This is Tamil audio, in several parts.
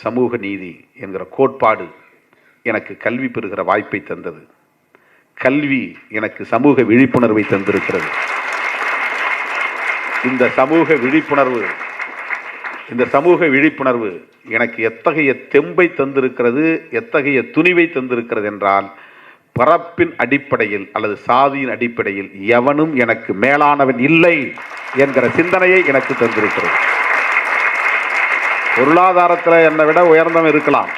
சமூக நீதி என்கிற கோட்பாடு எனக்கு கல்வி பெறுகிற வாய்ப்பை தந்தது. கல்வி எனக்கு சமூக விழிப்புணர்வை தந்திருக்கிறது. இந்த சமூக விழிப்புணர்வு எனக்கு எத்தகைய தெம்பை தந்திருக்கிறது, எத்தகைய துணிவை தந்திருக்கிறது என்றால், பரப்பின் அடிப்படையில் அல்லது சாதியின் அடிப்படையில் எவனும் எனக்கு மேலானவன் இல்லை என்கிற சிந்தனையை எனக்கு தந்திருக்கிறது. பொருளாதாரத்தில் என்னை விட உயர்ந்தவன் இருக்கலாம்,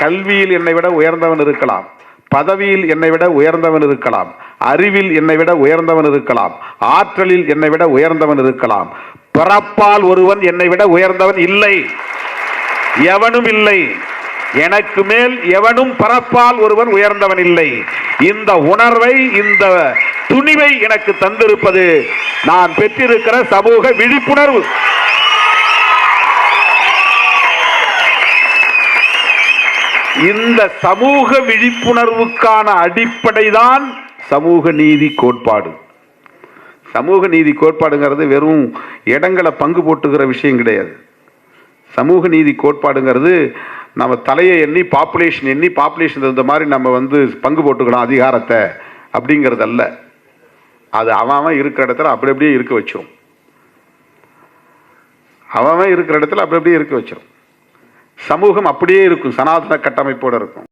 கல்வியில் என்னை விட உயர்ந்தவன் இருக்கலாம், பதவியில் என்னை விட உயர்ந்தவன் இருக்கலாம், அறிவில் என்னை விட உயர்ந்தவன் இருக்கலாம், ஆற்றலில் என்னை விட உயர்ந்தவன் இருக்கலாம். பிறப்பால் ஒருவன் என்னை விட உயர்ந்தவன் இல்லை, எவனும் இல்லை. எனக்கு மேல் எவனும் பிறப்பால் ஒருவன் உயர்ந்தவன் இல்லை. இந்த உணர்வை, இந்த துணிவை எனக்கு தந்திருப்பது நான் பெற்றிருக்கிற சமூக விழிப்புணர்வு. இந்த சமூக விழிப்புணர்வுக்கான அடிப்படைதான் சமூக நீதி கோட்பாடு. சமூக நீதி கோட்பாடுங்கிறது வெறும் இடங்களை பங்கு போட்டுக்கிற விஷயம் கிடையாது. சமூக நீதி கோட்பாடுங்கிறது நம்ம தலையை எண்ணி பாப்புலேஷன் தகுந்த மாதிரி நம்ம பங்கு போட்டுக்கலாம் அதிகாரத்தை அப்படிங்கிறது அல்ல. அது அவன் இருக்கிற இடத்துல அப்படி அப்படியே இருக்க வச்சிரும். அவன் இருக்கிற இடத்துல அப்படி அப்படியே இருக்க வச்சிரும். சமூகம் அப்படியே இருக்கும், சனாதன கட்டமைப்போடு இருக்கும்.